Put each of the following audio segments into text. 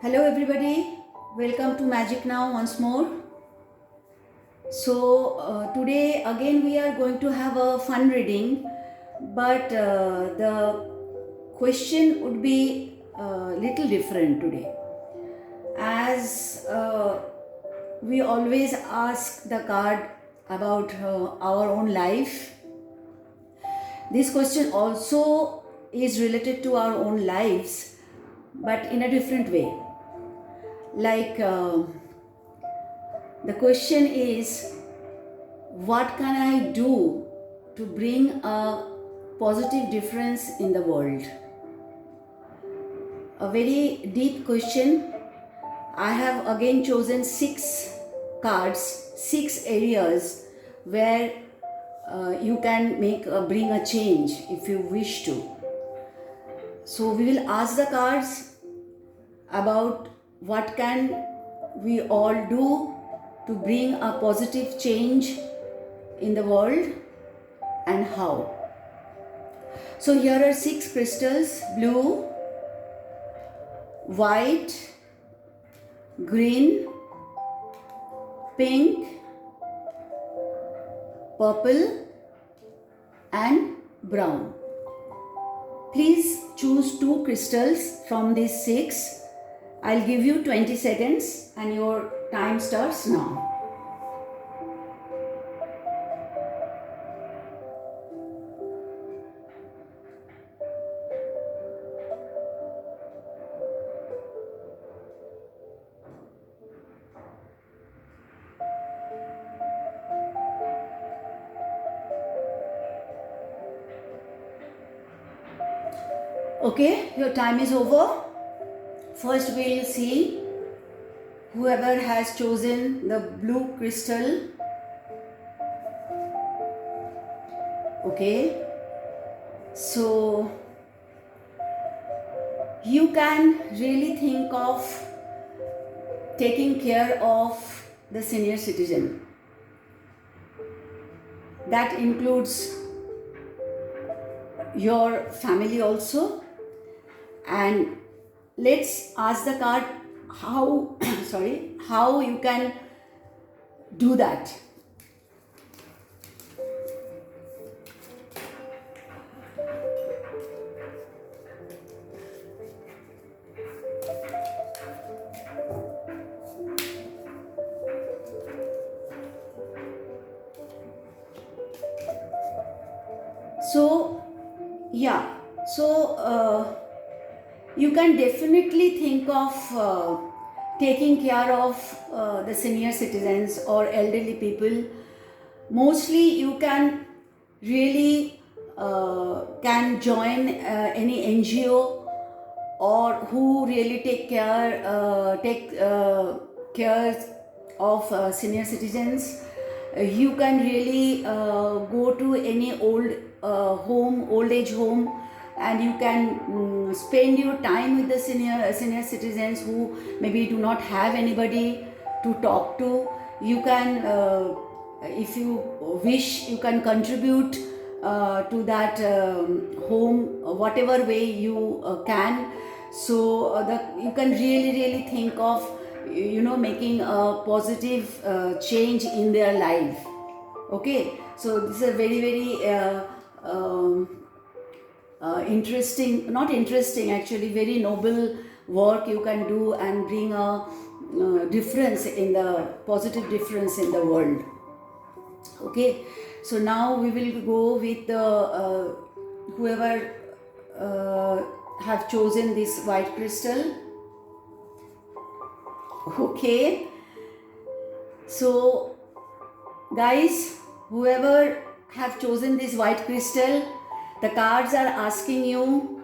Hello everybody, welcome to Magic Now once more. Today again we are going to have a fun reading, but the question would be a little different today. As we always ask the card about our own life, this question also is related to our own lives, but in a different way. Like the question is, what can I do to bring a positive difference in the world? A very deep question. I have again chosen 6 areas where you can bring a change if you wish to. So we will ask the cards about what can we all do to bring a positive change in the world and how. So here are 6 crystals: blue, white, green, pink, purple and brown. Please choose 2 crystals from these 6. I'll give you 20 seconds and your time starts now. Okay, your time is over. First we'll see whoever has chosen the blue crystal. Okay, so you can really think of taking care of the senior citizen. That includes your family also. And let's ask the card how how you can do that. You can definitely think of taking care of the senior citizens or elderly people. Mostly you can really can join any NGO or who really take care of senior citizens. You can really go to any old age home, and you can spend your time with the senior citizens who maybe do not have anybody to talk to. You can, if you wish, you can contribute to that home whatever way you can. So you can really think of making a positive change in their life. Okay, so this is a very interesting, not interesting actually, very noble work you can do and bring a positive difference in the world. Okay, so now we will go with the whoever have chosen this white crystal. Okay, so guys, whoever have chosen this white crystal, the cards are asking you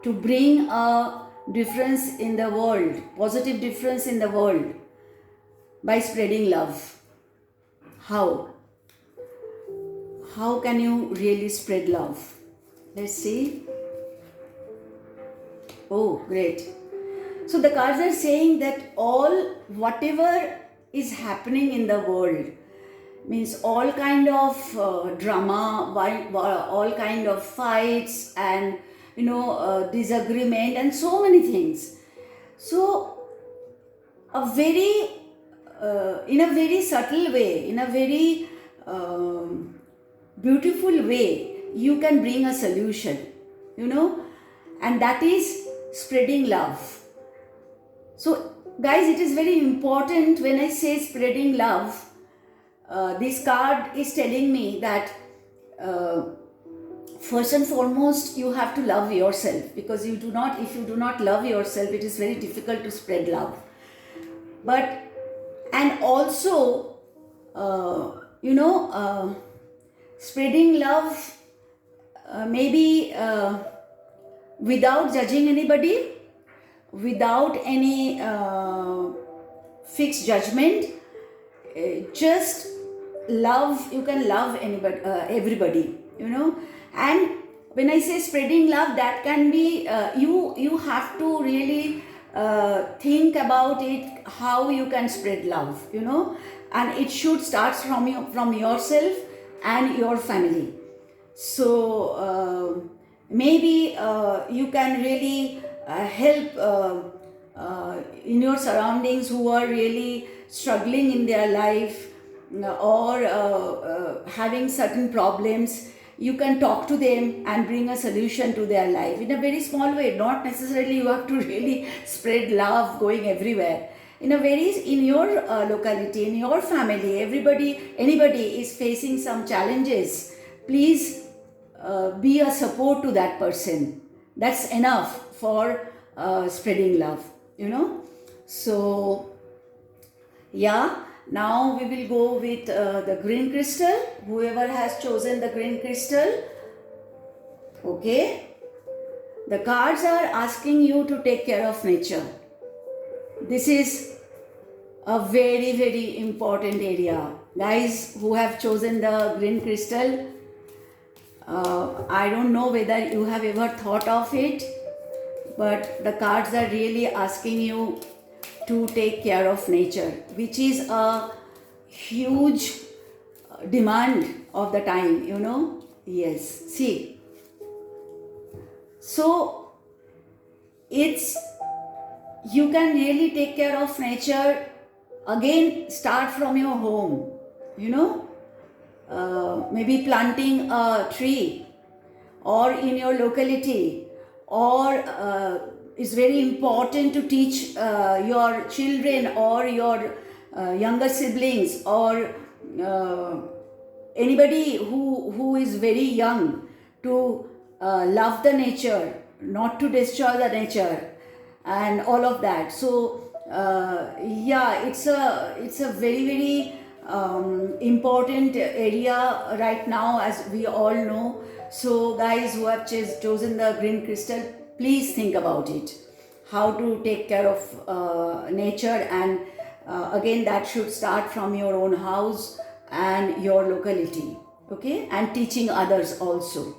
to bring a difference in the world, positive difference in the world by spreading love. How can you really spread love? Let's see. Oh, great. So the cards are saying that whatever is happening in the world, means all kind of drama, all kind of fights and disagreement and so many things. So a very in a very subtle way, in a very beautiful way, you can bring a solution, you know, and that is spreading love. So, guys, it is very important when I say spreading love. This card is telling me that first and foremost you have to love yourself, because if you do not love yourself, it is very difficult to spread love. But and also spreading love maybe without judging anybody, without any fixed judgment. Just love, you can love anybody, everybody, you know. And when I say spreading love, that can be you have to really think about it, how you can spread love, you know. And it should start from yourself and your family. So maybe you can really help in your surroundings who are really struggling in their life, or having certain problems. You can talk to them and bring a solution to their life in a very small way. Not necessarily you have to really spread love going everywhere. In your locality, in your family, anybody is facing some challenges, please be a support to that person. That's enough for spreading love, you know. So yeah, now we will go with the green crystal. Whoever has chosen the green crystal, okay, the cards are asking you to take care of nature. This is a very, very important area. Guys who have chosen the green crystal, I don't know whether you have ever thought of it, but the cards are really asking you to take care of nature, which is a huge demand of the time, you know. Yes, see, so it's, you can really take care of nature. Again, start from your home, you know. Maybe planting a tree, or in your locality, or it's very important to teach your children or your younger siblings, or anybody who is very young, to love the nature, not to destroy the nature, and all of that. So yeah, it's a very, very important area right now, as we all know. So guys who have chosen the green crystal, please think about it, how to take care of nature. And again, that should start from your own house and your locality, okay, and teaching others also.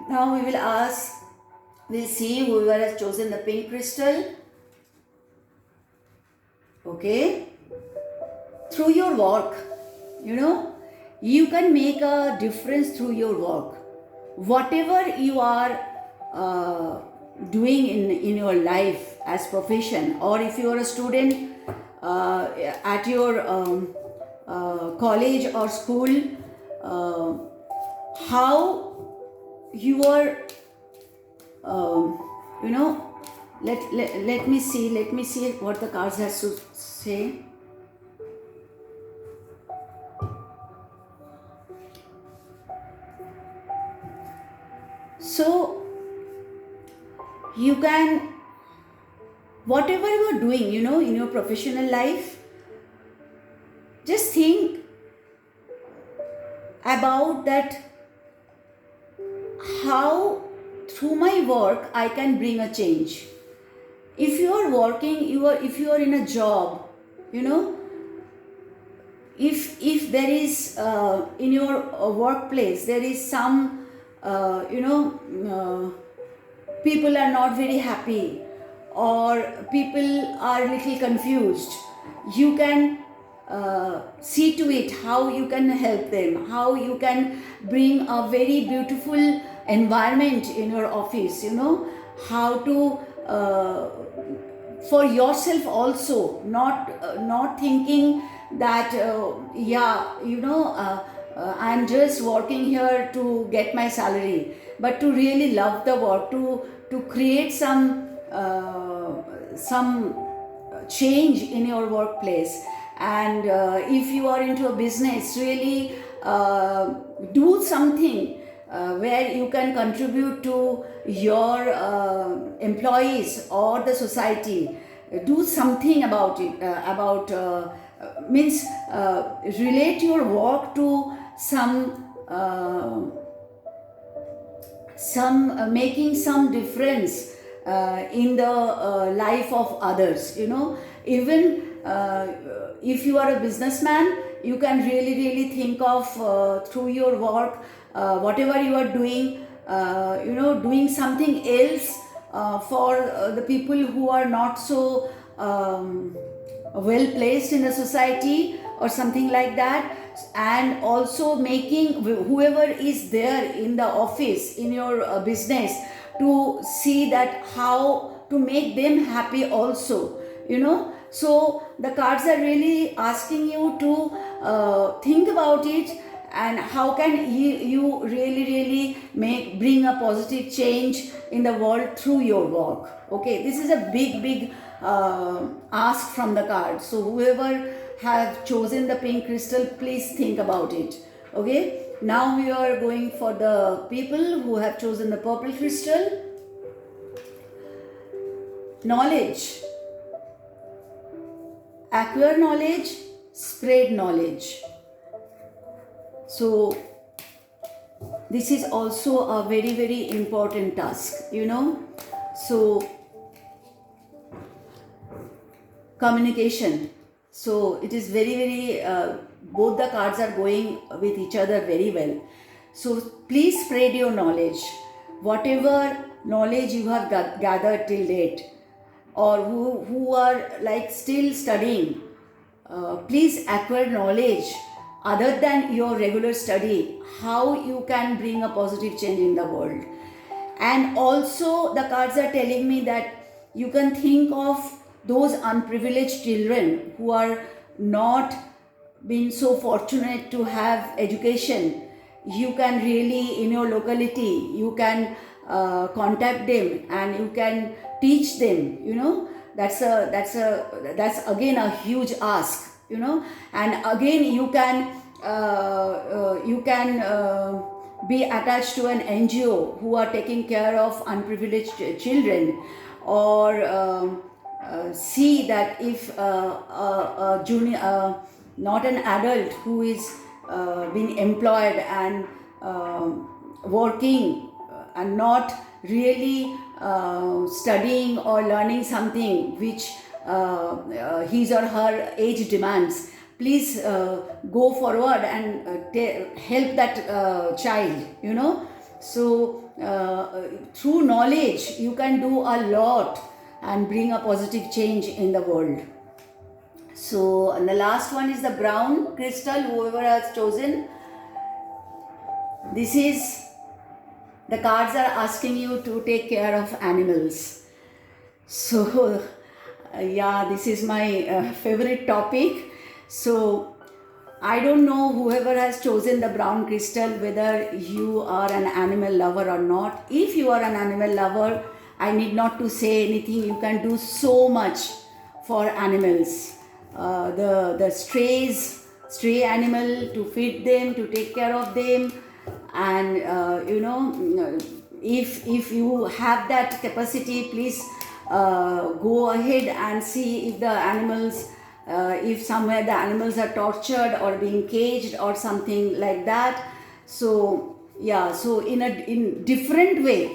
Now we'll see whoever has chosen the pink crystal, okay. Through your work, you know, you can make a difference through your work. Whatever you are doing in your life as profession, or if you are a student at your college or school, how you are, you know, let me see what the cards has to say. So you can, whatever you are doing, you know, in your professional life, just think about that, how through my work I can bring a change. If you are working, if you are in a job, you know, if there is in your workplace there is some people are not very happy, or people are little confused, you can see to it how you can help them, how you can bring a very beautiful environment in your office, you know, how to for yourself also, not thinking that I'm just working here to get my salary, but to really love the work, to create some change in your workplace. And if you are into a business, really do something where you can contribute to your employees or the society. Do something about it, about means relate your work to some making some difference in the life of others. Even if you are a businessman, you can really think of through your work, whatever you are doing, doing something else for the people who are not so well placed in the society or something like that. And also making whoever is there in the office, in your business, to see that how to make them happy also. So the cards are really asking you to think about it, and how can you really bring a positive change in the world through your work. Okay, this is a big ask from the card. So whoever have chosen the pink crystal, please think about it. Okay, now we are going for the people who have chosen the purple crystal. Knowledge. Acquire knowledge, spread knowledge. So this is also a very important task. So communication. So it is very both the cards are going with each other very well. So please spread your knowledge, whatever knowledge you have gathered till date, or who are like still studying. Please acquire knowledge other than your regular study, how you can bring a positive change in the world. And also the cards are telling me that you can think of those unprivileged children who are not been so fortunate to have education. You can really, in your locality, you can contact them and you can teach them. That's again a huge ask. And again you can be attached to an NGO who are taking care of unprivileged children, or see that if a junior, not an adult who is being employed and working and not really studying or learning something which his or her age demands, please go forward and help that child. So through knowledge you can do a lot and bring a positive change in the world. So, and the last one is the brown crystal, whoever has chosen. This is, the cards are asking you to take care of animals. So, this is my favorite topic. So, I don't know whoever has chosen the brown crystal, whether you are an animal lover or not. If you are an animal lover, I need not to say anything. You can do so much for animals. The stray animal, to feed them, to take care of them, and if you have that capacity, please go ahead and see if the animals, if somewhere the animals are tortured or being caged or something like that. So so in different way,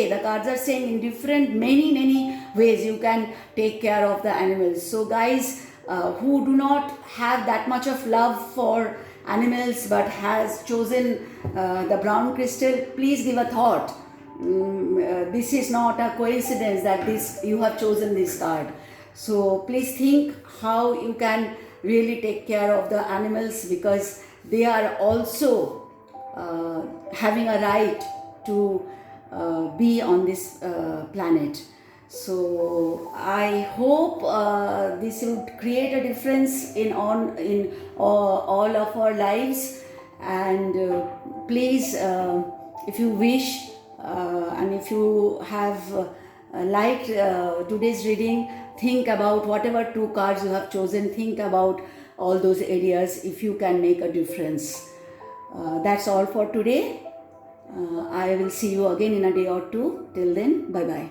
the cards are saying in different many ways you can take care of the animals. So guys who do not have that much of love for animals but has chosen the brown crystal, please give a thought. This is not a coincidence that you have chosen this card. So please think how you can really take care of the animals, because they are also having a right to be on this planet. So I hope this would create a difference in all of our lives. And please, if you wish, and if you have liked today's reading, think about whatever two cards you have chosen. Think about all those areas if you can make a difference. That's all for today. I will see you again in a day or two. Till then, bye bye.